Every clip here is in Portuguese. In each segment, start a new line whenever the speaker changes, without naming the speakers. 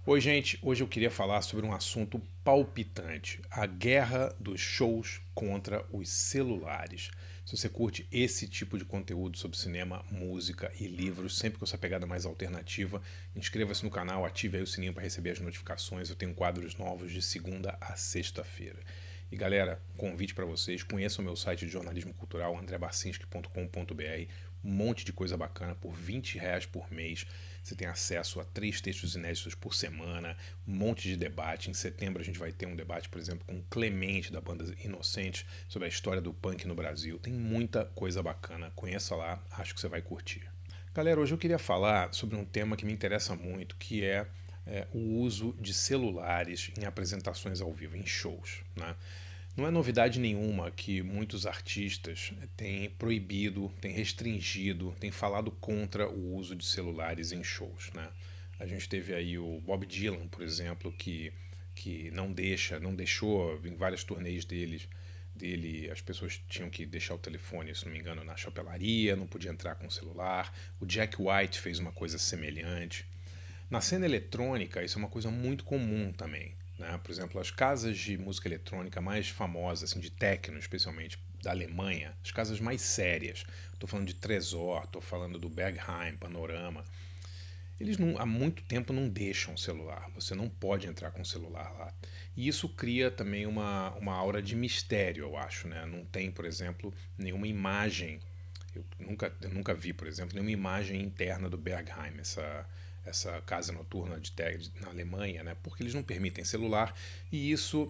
Oi, gente. Hoje eu queria falar sobre um assunto palpitante: a guerra dos shows contra os celulares. Se você curte esse tipo de conteúdo sobre cinema, música e livros, sempre com essa pegada mais alternativa, inscreva-se no canal, ative aí o sininho para receber as notificações. Eu tenho quadros novos de segunda a sexta-feira. E galera, convite para vocês, conheçam o meu site de jornalismo cultural, andrebarcinski.com.br, um monte de coisa bacana por R$ 20 por mês. Você tem acesso a 3 textos inéditos por semana, um monte de debate. Em setembro a gente vai ter um debate, por exemplo, com o Clemente, da banda Inocentes, sobre a história do punk no Brasil. Tem muita coisa bacana, conheça lá, acho que você vai curtir. Galera, hoje eu queria falar sobre um tema que me interessa muito, que é o uso de celulares em apresentações ao vivo, em shows, né? Não é novidade nenhuma que muitos artistas têm proibido, têm restringido, têm falado contra o uso de celulares em shows, né? A gente teve aí o Bob Dylan, por exemplo, que não deixou em várias turnês dele, as pessoas tinham que deixar o telefone, se não me engano, na chapelaria, não podia entrar com o celular. O Jack White fez uma coisa semelhante. Na cena eletrônica, isso é uma coisa muito comum também, né? Por exemplo, as casas de música eletrônica mais famosas, assim, de techno, especialmente da Alemanha, as casas mais sérias, estou falando de Tresor, estou falando do Berghain, Panorama, eles há muito tempo não deixam o celular, você não pode entrar com o celular lá. E isso cria também uma aura de mistério, eu acho, né? Não tem, por exemplo, nenhuma imagem. Eu nunca vi, por exemplo, nenhuma imagem interna do Berghain, essa casa noturna na Alemanha, né? Porque eles não permitem celular e isso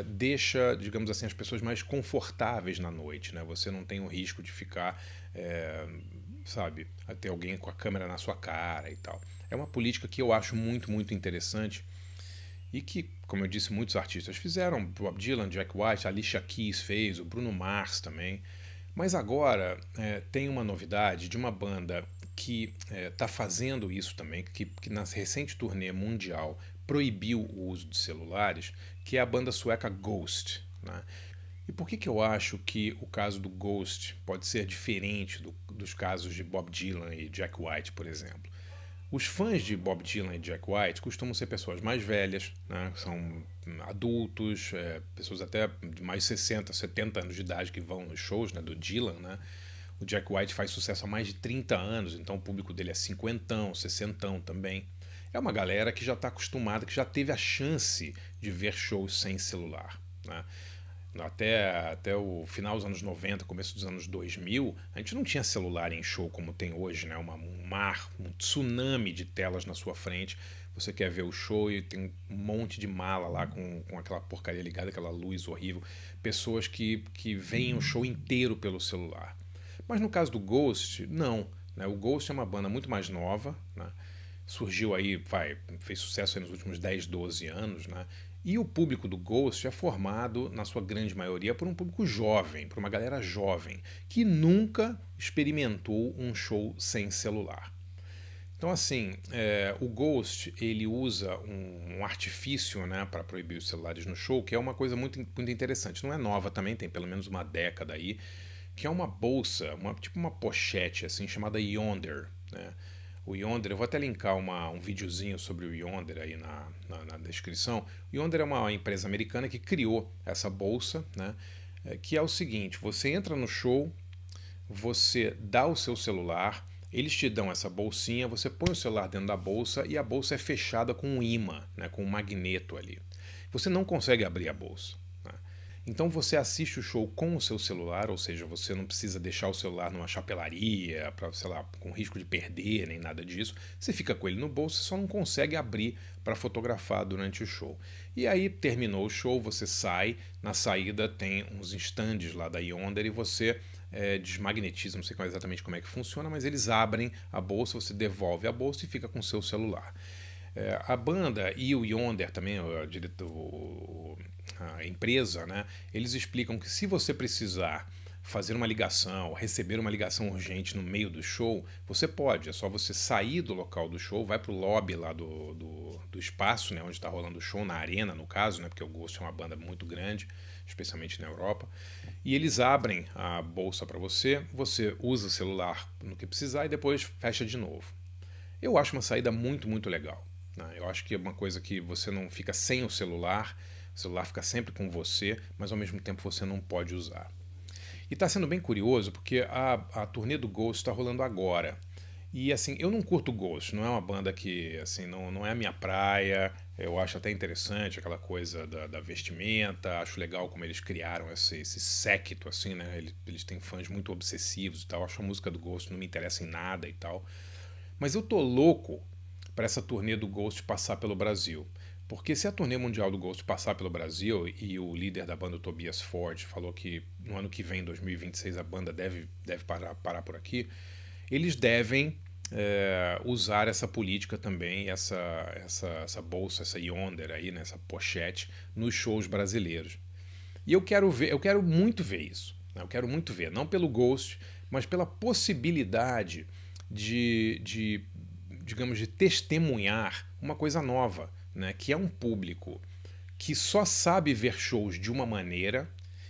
deixa, digamos assim, as pessoas mais confortáveis na noite, né? Você não tem o risco de ficar, sabe, ter alguém com a câmera na sua cara e tal. É uma política que eu acho muito, muito interessante e que, como eu disse, muitos artistas fizeram. Bob Dylan, Jack White, Alicia Keys fez, o Bruno Mars também. Mas agora tem uma novidade de uma banda que está fazendo isso também, que na recente turnê mundial proibiu o uso de celulares, que é a banda sueca Ghost, né? E por que eu acho que o caso do Ghost pode ser diferente dos casos de Bob Dylan e Jack White, por exemplo? Os fãs de Bob Dylan e Jack White costumam ser pessoas mais velhas, né? São adultos, pessoas até de mais de 60, 70 anos de idade que vão nos shows, né, do Dylan, né? O Jack White faz sucesso há mais de 30 anos, então o público dele é cinquentão, sessentão também. É uma galera que já está acostumada, que já teve a chance de ver shows sem celular, né? Até o final dos anos 90, começo dos anos 2000, a gente não tinha celular em show como tem hoje, né? Um mar, um tsunami de telas na sua frente. Você quer ver o show e tem um monte de mala lá com aquela porcaria ligada, aquela luz horrível. Pessoas que veem o show inteiro pelo celular. Mas no caso do Ghost, não, né? O Ghost é uma banda muito mais nova, né? Surgiu aí, fez sucesso aí nos últimos 10, 12 anos, né? E o público do Ghost é formado, na sua grande maioria, por um público jovem, por uma galera jovem, que nunca experimentou um show sem celular. Então, assim, o Ghost ele usa um artifício, né, para proibir os celulares no show, que é uma coisa muito, muito interessante. Não é nova também, tem pelo menos uma década aí, que é uma bolsa, tipo uma pochete, assim, chamada Yonder, né? O Yonder, eu vou até linkar um videozinho sobre o Yonder aí na descrição. O Yonder é uma empresa americana que criou essa bolsa, né? Que é o seguinte: você entra no show, você dá o seu celular, eles te dão essa bolsinha, você põe o celular dentro da bolsa e a bolsa é fechada com um imã, né? Com um magneto ali. Você não consegue abrir a bolsa, né? Então você assiste o show com o seu celular, ou seja, você não precisa deixar o celular numa chapelaria, sei lá, com risco de perder, nem nada disso. Você fica com ele no bolso, você só não consegue abrir para fotografar durante o show. E aí terminou o show, você sai, na saída tem uns estandes lá da Yonder e você desmagnetiza, não sei exatamente como é que funciona, mas eles abrem a bolsa, você devolve a bolsa e fica com o seu celular. A banda e o Yonder também, a empresa, né, eles explicam que se você precisar fazer uma ligação, receber uma ligação urgente no meio do show, você pode, é só você sair do local do show, vai pro lobby lá do espaço, né, onde está rolando o show, na arena no caso, né, porque o Ghost é uma banda muito grande, especialmente na Europa, e eles abrem a bolsa para você, você usa o celular no que precisar e depois fecha de novo. Eu acho uma saída muito, muito legal. né? Eu acho que é uma coisa que você não fica sem o celular fica sempre com você, mas ao mesmo tempo você não pode usar. E está sendo bem curioso porque a turnê do Ghost está rolando agora. E assim, eu não curto Ghost, não é uma banda que, assim, não é a minha praia. Eu acho até interessante aquela coisa da vestimenta, acho legal como eles criaram esse séquito, assim, né? Eles têm fãs muito obsessivos e tal. Acho a música do Ghost não me interessa em nada e tal. Mas eu tô louco para essa turnê do Ghost passar pelo Brasil. Porque se a turnê mundial do Ghost passar pelo Brasil, e o líder da banda, o Tobias Forge, falou que no ano que vem, 2026, a banda deve parar por aqui, eles devem usar essa política também, essa bolsa, essa yonder aí, né, essa pochete, nos shows brasileiros. E eu quero muito ver isso. Né? Eu quero muito ver, não pelo Ghost, mas pela possibilidade de digamos, de testemunhar uma coisa nova, né? Que é um público que só sabe ver shows de uma maneira.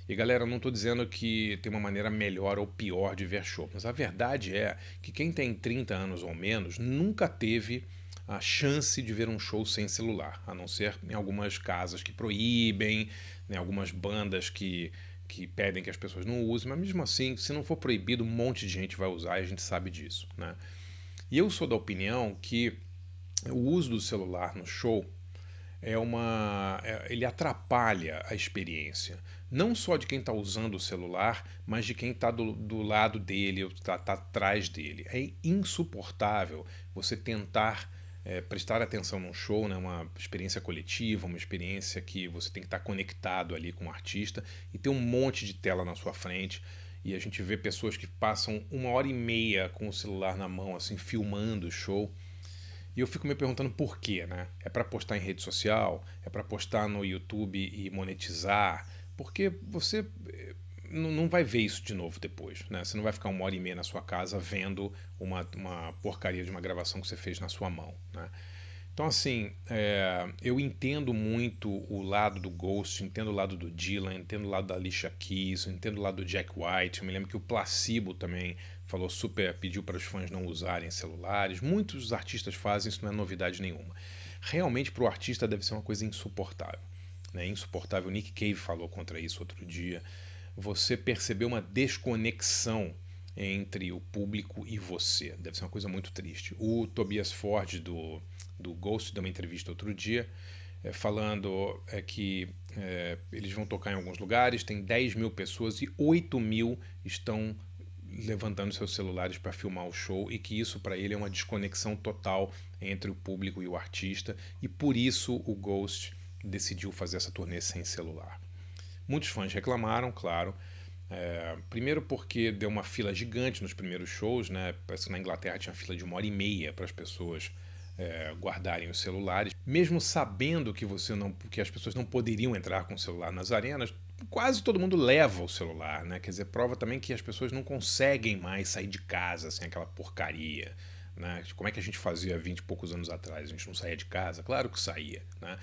E galera, eu não estou dizendo que tem uma maneira melhor ou pior de ver show, mas a verdade é que quem tem 30 anos ou menos nunca teve a chance de ver um show sem celular, a não ser em algumas casas que proíbem, né, algumas bandas que pedem que as pessoas não usem, mas mesmo assim, se não for proibido, um monte de gente vai usar e a gente sabe disso. Né? E eu sou da opinião que o uso do celular no show ele atrapalha a experiência. Não só de quem está usando o celular, mas de quem está do lado dele ou está atrás dele. É insuportável você tentar prestar atenção num show, né, uma experiência coletiva, uma experiência que você tem que estar conectado ali com o artista e ter um monte de tela na sua frente. E a gente vê pessoas que passam 1 hora e meia com o celular na mão, assim, filmando o show. E eu fico me perguntando por quê, né? É para postar em rede social? É para postar no YouTube e monetizar? Porque você não vai ver isso de novo depois, né? Você não vai ficar 1 hora e meia na sua casa vendo uma porcaria de uma gravação que você fez na sua mão, né? Então, assim, eu entendo muito o lado do Ghost, entendo o lado do Dylan, entendo o lado da Alicia Keys, entendo o lado do Jack White. Eu me lembro que o Placebo também pediu para os fãs não usarem celulares. Muitos artistas fazem, isso não é novidade nenhuma. Realmente, para o artista, deve ser uma coisa insuportável. Né? Insuportável. O Nick Cave falou contra isso outro dia. Você percebeu uma desconexão entre o público e você. Deve ser uma coisa muito triste. O Tobias Forge do Ghost deu uma entrevista outro dia falando que eles vão tocar em alguns lugares, tem 10 mil pessoas e 8 mil estão levantando seus celulares para filmar o show e que isso para ele é uma desconexão total entre o público e o artista e por isso o Ghost decidiu fazer essa turnê sem celular. Muitos fãs reclamaram, claro. Primeiro porque deu uma fila gigante nos primeiros shows, né? Parece que na Inglaterra tinha fila de 1 hora e meia para as pessoas guardarem os celulares, mesmo sabendo que as pessoas não poderiam entrar com o celular nas arenas. Quase todo mundo leva o celular, né? Quer dizer, prova também que as pessoas não conseguem mais sair de casa sem aquela porcaria. Né? Como é que a gente fazia 20 e poucos anos atrás? A gente não saía de casa? Claro que saía. Né?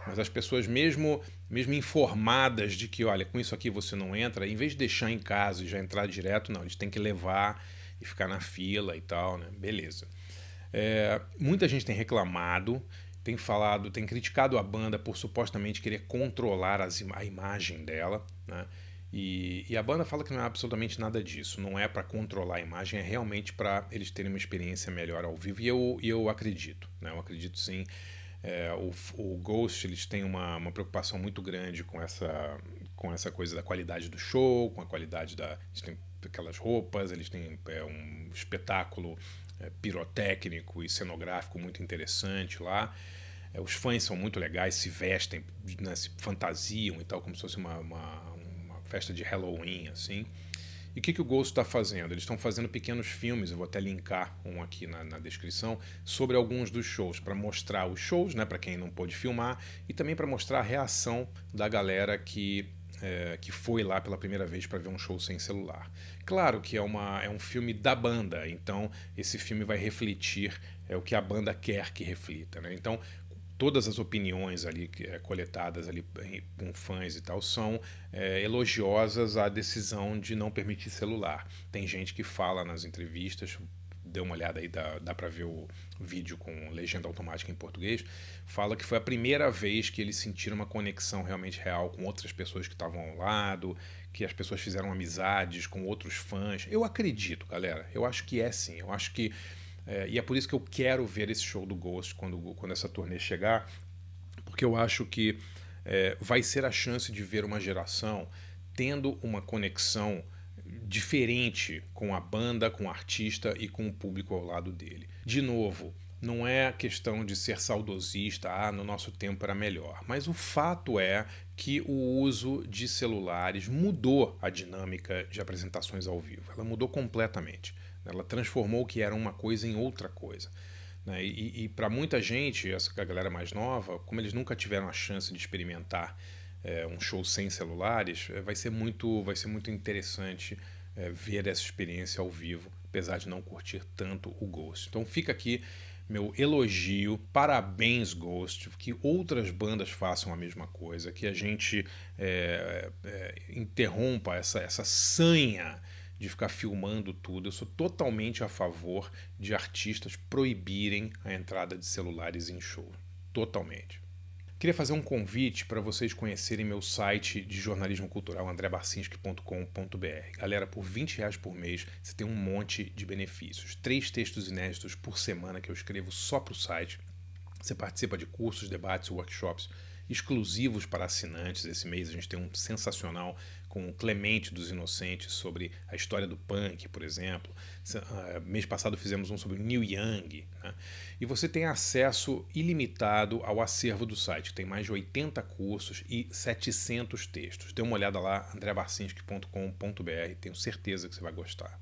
Mas as pessoas, mesmo informadas de que, olha, com isso aqui você não entra, em vez de deixar em casa e já entrar direto, não, eles têm que levar e ficar na fila e tal, né? Beleza. Muita gente tem reclamado, tem criticado a banda por supostamente querer controlar a imagem dela, né? E a banda fala que não é absolutamente nada disso, não é para controlar a imagem, é realmente para eles terem uma experiência melhor ao vivo, e eu acredito, né? Eu acredito sim. O Ghost eles têm uma preocupação muito grande com essa coisa da qualidade do show, com a qualidade eles têm aquelas roupas, eles têm um espetáculo pirotécnico e cenográfico muito interessante lá. Os fãs são muito legais, se vestem, né, se fantasiam e tal, como se fosse uma festa de Halloween, assim. E o que o Ghost está fazendo? Eles estão fazendo pequenos filmes, eu vou até linkar um aqui na descrição, sobre alguns dos shows, para mostrar os shows, né, para quem não pôde filmar, e também para mostrar a reação da galera que foi lá pela primeira vez para ver um show sem celular. Claro que é um filme da banda, então esse filme vai refletir o que a banda quer que reflita. Né? Então, todas as opiniões ali coletadas ali com fãs e tal são elogiosas à decisão de não permitir celular. Tem gente que fala nas entrevistas dê uma olhada aí, dá pra ver o vídeo com legenda automática em português, fala que foi a primeira vez que eles sentiram uma conexão realmente real com outras pessoas que estavam ao lado, que as pessoas fizeram amizades com outros fãs. Eu acredito, galera, eu acho que é sim, eu acho que... e é por isso que eu quero ver esse show do Ghost quando essa turnê chegar, porque eu acho que vai ser a chance de ver uma geração tendo uma conexão diferente com a banda, com o artista e com o público ao lado dele. De novo, não é questão de ser saudosista, no nosso tempo era melhor, mas o fato é que o uso de celulares mudou a dinâmica de apresentações ao vivo. Ela mudou completamente. Ela transformou o que era uma coisa em outra coisa. Né? E para muita gente, a galera mais nova, como eles nunca tiveram a chance de experimentar um show sem celulares, vai ser muito interessante ver essa experiência ao vivo, apesar de não curtir tanto o Ghost. Então fica aqui meu elogio, parabéns Ghost, que outras bandas façam a mesma coisa, que a gente interrompa essa sanha de ficar filmando tudo. Eu sou totalmente a favor de artistas proibirem a entrada de celulares em show. Totalmente. Queria fazer um convite para vocês conhecerem meu site de jornalismo cultural, andrebarcinski.com.br. Galera, por R$20 por mês você tem um monte de benefícios. 3 textos inéditos por semana que eu escrevo só para o site. Você participa de cursos, debates, workshops exclusivos para assinantes. Esse mês a gente tem um sensacional com o Clemente dos Inocentes sobre a história do punk, por exemplo. Mês passado fizemos um sobre o Neil Young. Né? E você tem acesso ilimitado ao acervo do site. Tem mais de 80 cursos e 700 textos. Dê uma olhada lá, andrebarcinski.com.br. Tenho certeza que você vai gostar.